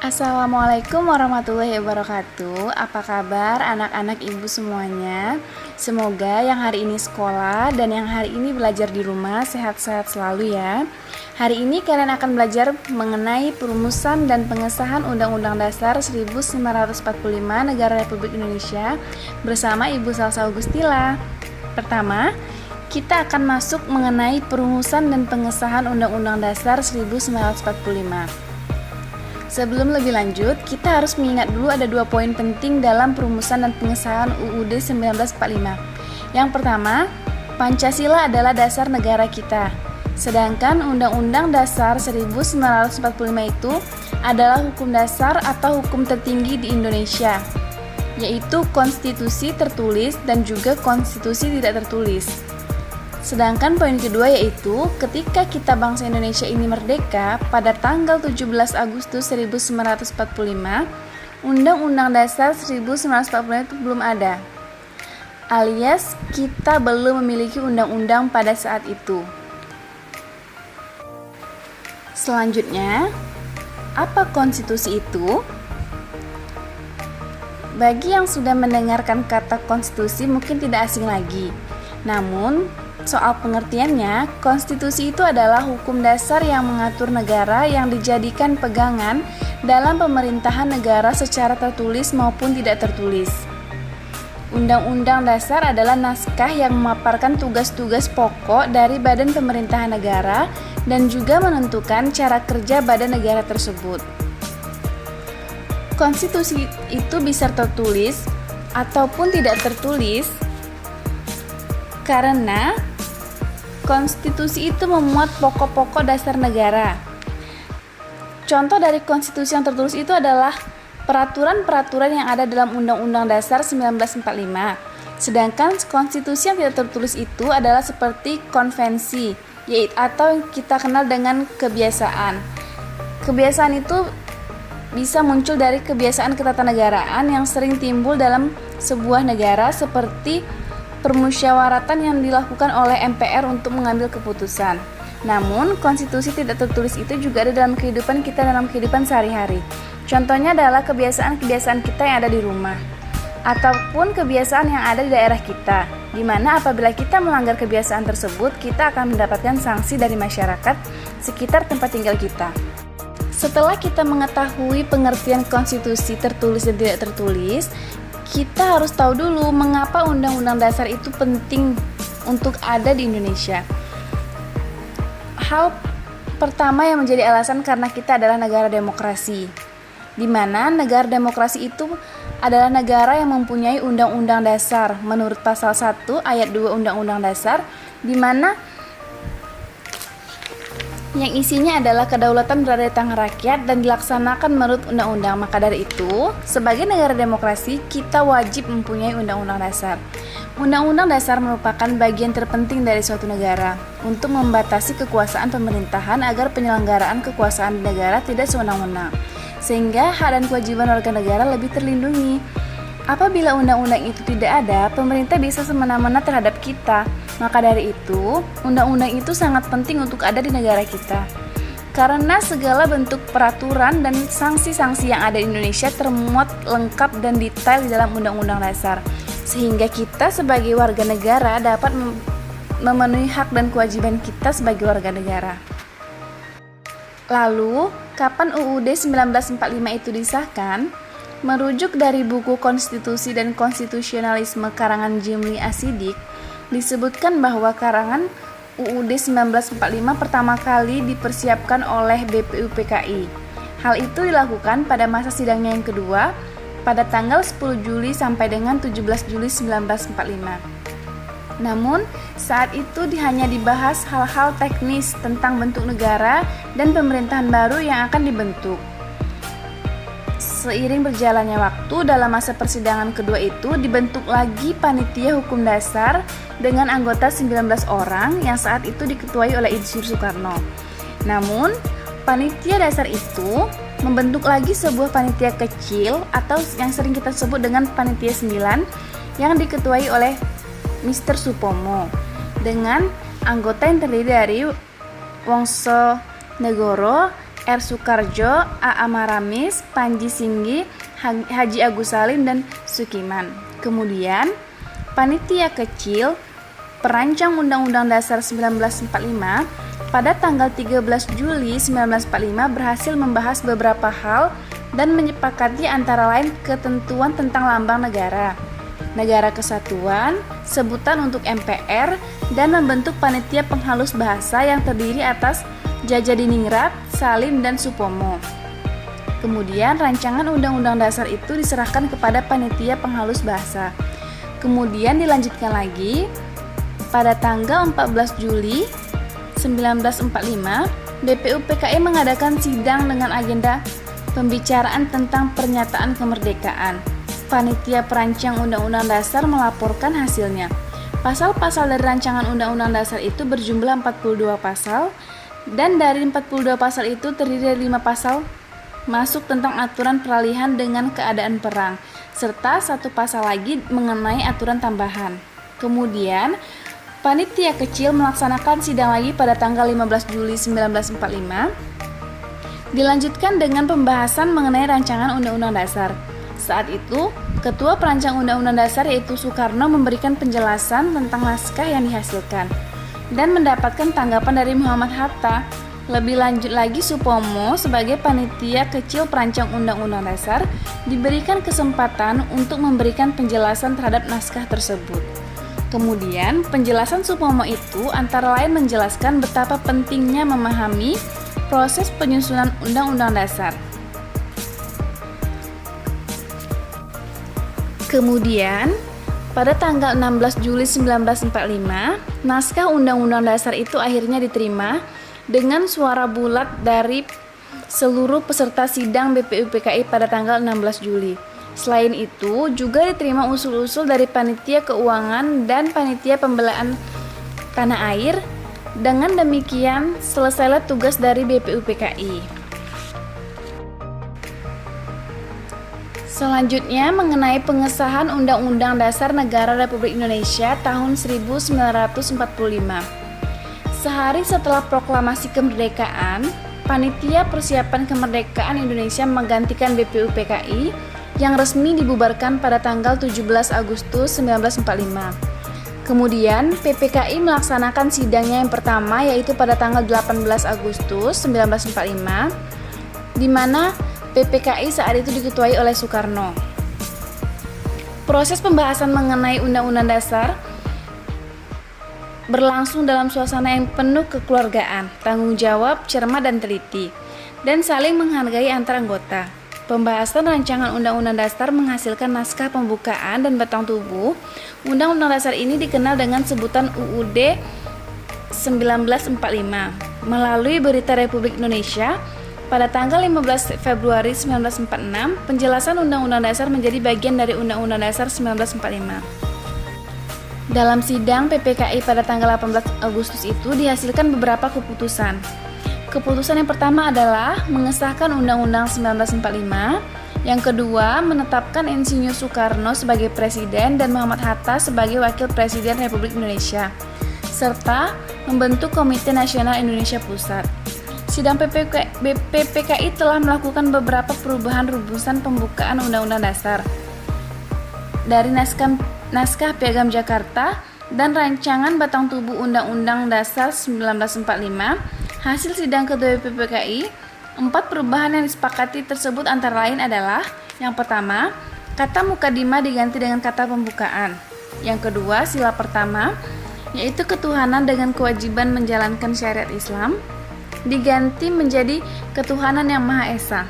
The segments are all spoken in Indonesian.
Assalamualaikum warahmatullahi wabarakatuh. Apa kabar anak-anak ibu semuanya? Semoga yang hari ini sekolah dan yang hari ini belajar di rumah sehat-sehat selalu ya. Hari ini kalian akan belajar mengenai perumusan dan pengesahan Undang-Undang Dasar 1945 Negara Republik Indonesia bersama Ibu Salsa Augustila. Pertama, kita akan masuk mengenai perumusan dan pengesahan Undang-Undang Dasar 1945. Sebelum lebih lanjut, kita harus mengingat dulu ada 2 poin penting dalam perumusan dan pengesahan UUD 1945. Yang pertama, Pancasila adalah dasar negara kita. Sedangkan Undang-Undang Dasar 1945 itu adalah hukum dasar atau hukum tertinggi di Indonesia, yaitu konstitusi tertulis dan juga konstitusi tidak tertulis. Sedangkan poin kedua yaitu ketika kita bangsa Indonesia ini merdeka pada tanggal 17 Agustus 1945, Undang-Undang Dasar 1945 itu belum ada. Alias kita belum memiliki undang-undang pada saat itu. Selanjutnya, apa konstitusi itu? Bagi yang sudah mendengarkan kata konstitusi mungkin tidak asing lagi. Namun, soal pengertiannya, konstitusi itu adalah hukum dasar yang mengatur negara yang dijadikan pegangan dalam pemerintahan negara secara tertulis maupun tidak tertulis. Undang-undang dasar adalah naskah yang memaparkan tugas-tugas pokok dari badan pemerintahan negara dan juga menentukan cara kerja badan negara tersebut. Konstitusi itu bisa tertulis ataupun tidak tertulis karena konstitusi itu memuat pokok-pokok dasar negara. Contoh dari konstitusi yang tertulis itu adalah peraturan-peraturan yang ada dalam Undang-Undang Dasar 1945. Sedangkan konstitusi yang tidak tertulis itu adalah seperti konvensi, yaitu atau yang kita kenal dengan kebiasaan. Kebiasaan itu bisa muncul dari kebiasaan ketatanegaraan yang sering timbul dalam sebuah negara seperti permusyawaratan yang dilakukan oleh MPR untuk mengambil keputusan. Namun, konstitusi tidak tertulis itu juga ada dalam kehidupan kita dalam kehidupan sehari-hari. Contohnya adalah kebiasaan-kebiasaan kita yang ada di rumah ataupun kebiasaan yang ada di daerah kita, di mana apabila kita melanggar kebiasaan tersebut, kita akan mendapatkan sanksi dari masyarakat sekitar tempat tinggal kita. Setelah kita mengetahui pengertian konstitusi tertulis dan tidak tertulis, kita harus tahu dulu mengapa Undang-Undang Dasar itu penting untuk ada di Indonesia. Hal pertama yang menjadi alasan karena kita adalah negara demokrasi, di mana negara demokrasi itu adalah negara yang mempunyai Undang-Undang Dasar menurut pasal 1 ayat 2 Undang-Undang Dasar, di mana yang isinya adalah kedaulatan berada di tangan rakyat dan dilaksanakan menurut undang-undang. Maka dari itu, sebagai negara demokrasi, kita wajib mempunyai undang-undang dasar. Undang-undang dasar merupakan bagian terpenting dari suatu negara untuk membatasi kekuasaan pemerintahan agar penyelenggaraan kekuasaan negara tidak sewenang-wenang, sehingga hak dan kewajiban warga negara lebih terlindungi. Apabila undang-undang itu tidak ada, pemerintah bisa semena-mena terhadap kita. Maka dari itu, undang-undang itu sangat penting untuk ada di negara kita. Karena segala bentuk peraturan dan sanksi-sanksi yang ada di Indonesia termuat lengkap dan detail di dalam Undang-Undang Dasar. Sehingga kita sebagai warga negara dapat memenuhi hak dan kewajiban kita sebagai warga negara. Lalu, kapan UUD 1945 itu disahkan? Merujuk dari buku Konstitusi dan Konstitusionalisme karangan Jimli Asidik, disebutkan bahwa karangan UUD 1945 pertama kali dipersiapkan oleh BPUPKI. Hal itu dilakukan pada masa sidangnya yang kedua pada tanggal 10 Juli sampai dengan 17 Juli 1945. Namun, saat itu hanya dibahas hal-hal teknis tentang bentuk negara dan pemerintahan baru yang akan dibentuk. Seiring berjalannya waktu, dalam masa persidangan kedua itu dibentuk lagi Panitia Hukum Dasar dengan anggota 19 orang yang saat itu diketuai oleh Insinyur Soekarno. Namun, Panitia Dasar itu membentuk lagi sebuah panitia kecil atau yang sering kita sebut dengan Panitia 9 yang diketuai oleh Mr. Supomo dengan anggota yang terdiri dari Wongso Negoro, R. Soekardjo, A. Maramis, Panji Singgi, Haji Agus Salim, dan Sukiman. Kemudian, panitia kecil perancang Undang-Undang Dasar 1945 pada tanggal 13 Juli 1945 berhasil membahas beberapa hal dan menyepakati antara lain ketentuan tentang lambang negara, negara kesatuan, sebutan untuk MPR, dan membentuk panitia penghalus bahasa yang terdiri atas Djajadiningrat, Salim, dan Supomo. Kemudian rancangan Undang-Undang Dasar itu diserahkan kepada panitia penghalus bahasa. Kemudian dilanjutkan lagi pada tanggal 14 Juli 1945, BPUPKI mengadakan sidang dengan agenda pembicaraan tentang pernyataan kemerdekaan. Panitia perancang Undang-Undang Dasar melaporkan hasilnya. Pasal-pasal dari rancangan Undang-Undang Dasar itu berjumlah 42 pasal, dan dari 42 pasal itu terdiri dari 5 pasal masuk tentang aturan peralihan dengan keadaan perang, serta 1 pasal lagi mengenai aturan tambahan. Kemudian, panitia kecil melaksanakan sidang lagi pada tanggal 15 Juli 1945. Dilanjutkan dengan pembahasan mengenai rancangan Undang-Undang Dasar. Saat itu, Ketua Perancang Undang-Undang Dasar yaitu Soekarno memberikan penjelasan tentang naskah yang dihasilkan dan mendapatkan tanggapan dari Muhammad Hatta. Lebih lanjut lagi, Supomo sebagai panitia kecil perancang Undang-Undang Dasar diberikan kesempatan untuk memberikan penjelasan terhadap naskah tersebut. Kemudian, penjelasan Supomo itu antara lain menjelaskan betapa pentingnya memahami proses penyusunan Undang-Undang Dasar. Kemudian, pada tanggal 16 Juli 1945, naskah Undang-Undang Dasar itu akhirnya diterima dengan suara bulat dari seluruh peserta sidang BPUPKI pada tanggal 16 Juli. Selain itu, juga diterima usul-usul dari Panitia Keuangan dan Panitia Pembelaan Tanah Air. Dengan demikian, selesailah tugas dari BPUPKI. Selanjutnya mengenai pengesahan Undang-Undang Dasar Negara Republik Indonesia tahun 1945. Sehari setelah proklamasi kemerdekaan, Panitia Persiapan Kemerdekaan Indonesia menggantikan BPUPKI yang resmi dibubarkan pada tanggal 17 Agustus 1945. Kemudian, PPKI melaksanakan sidangnya yang pertama yaitu pada tanggal 18 Agustus 1945, di mana PPKI saat itu diketuai oleh Soekarno. Proses pembahasan mengenai Undang-Undang Dasar berlangsung dalam suasana yang penuh kekeluargaan, tanggung jawab, cermat, dan teliti, dan saling menghargai antar anggota. Pembahasan rancangan Undang-Undang Dasar menghasilkan naskah pembukaan dan batang tubuh. Undang-Undang Dasar ini dikenal dengan sebutan UUD 1945. Melalui Berita Republik Indonesia, pada tanggal 15 Februari 1946, penjelasan Undang-Undang Dasar menjadi bagian dari Undang-Undang Dasar 1945. Dalam sidang PPKI pada tanggal 18 Agustus itu dihasilkan beberapa keputusan. Keputusan yang pertama adalah mengesahkan Undang-Undang 1945, yang kedua menetapkan Insinyur Soekarno sebagai Presiden dan Muhammad Hatta sebagai Wakil Presiden Republik Indonesia, serta membentuk Komite Nasional Indonesia Pusat. Sidang PPKI telah melakukan beberapa perubahan rumusan pembukaan Undang-Undang Dasar dari naskah Piagam Jakarta dan rancangan batang tubuh Undang-Undang Dasar 1945. Hasil sidang kedua PPKI, 4 perubahan yang disepakati tersebut antara lain adalah: yang pertama, kata mukadimah diganti dengan kata pembukaan. Yang kedua, sila pertama, yaitu ketuhanan dengan kewajiban menjalankan syariat Islam, diganti menjadi ketuhanan yang Maha Esa.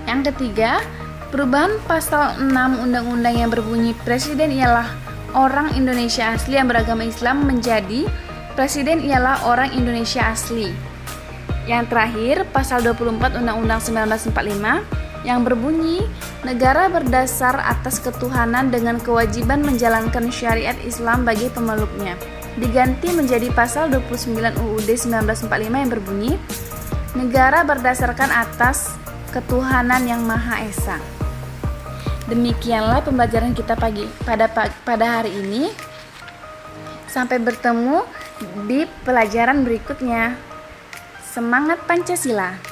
Yang ketiga, perubahan pasal 6 Undang-Undang yang berbunyi Presiden ialah orang Indonesia asli yang beragama Islam menjadi Presiden ialah orang Indonesia asli. Yang terakhir, pasal 24 Undang-Undang 1945 yang berbunyi negara berdasar atas ketuhanan dengan kewajiban menjalankan syariat Islam bagi pemeluknya, diganti menjadi pasal 29 UUD 1945 yang berbunyi negara berdasarkan atas ketuhanan yang Maha Esa. Demikianlah pembelajaran kita pada hari ini. Sampai bertemu di pelajaran berikutnya. Semangat Pancasila!